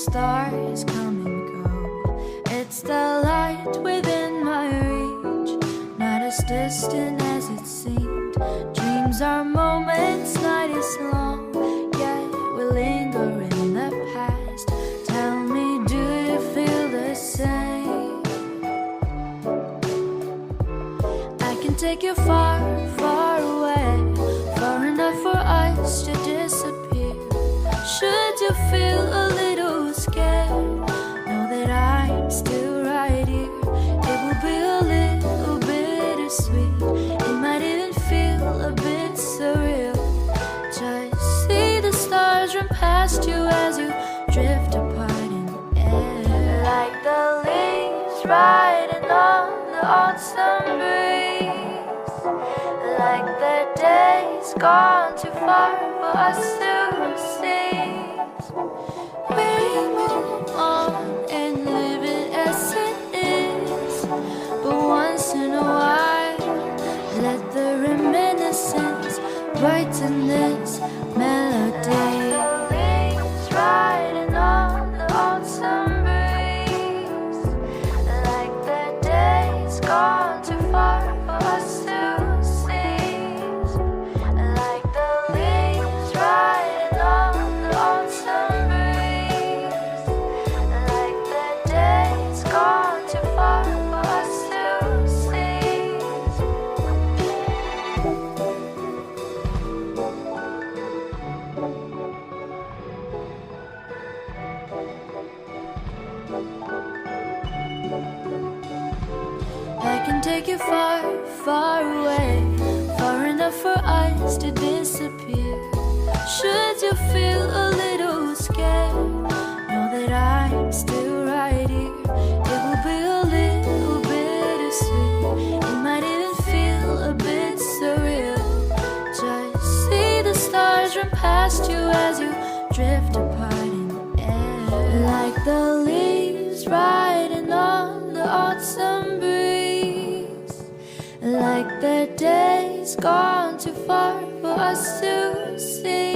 stars come and go. It's the light within my reach, not as distant as it seemed. Dreams are moments, night is long, yet we linger in the past. Tell me, do you feel the same? I can take you far, far away, far enough for us to disappear. Should you feel a little scared, know that I'm still right here. It will be a little bittersweet, it might even feel a bit surreal. Just see the stars run past you as you drift apart in the air, like the leaves riding on the autumn breeze, like the days gone too far for us to see. We move on and live it as it is, but once in a while, let the reminiscence brighten this melody. The leaves riding on the autumn breeze, like the days gone too far for us to seize, like the leaves riding on the autumn breeze, like the days gone too far for us to seize. I can take you far, far away, far enough for us to disappear. Should you feel a little scared, know that I'm still right here. It will be a little bittersweet, it might even feel a bit surreal. Just see the stars run past you as you drift apart in the air, like the leaves riding on the autumn breeze, like the days gone too far for us to see.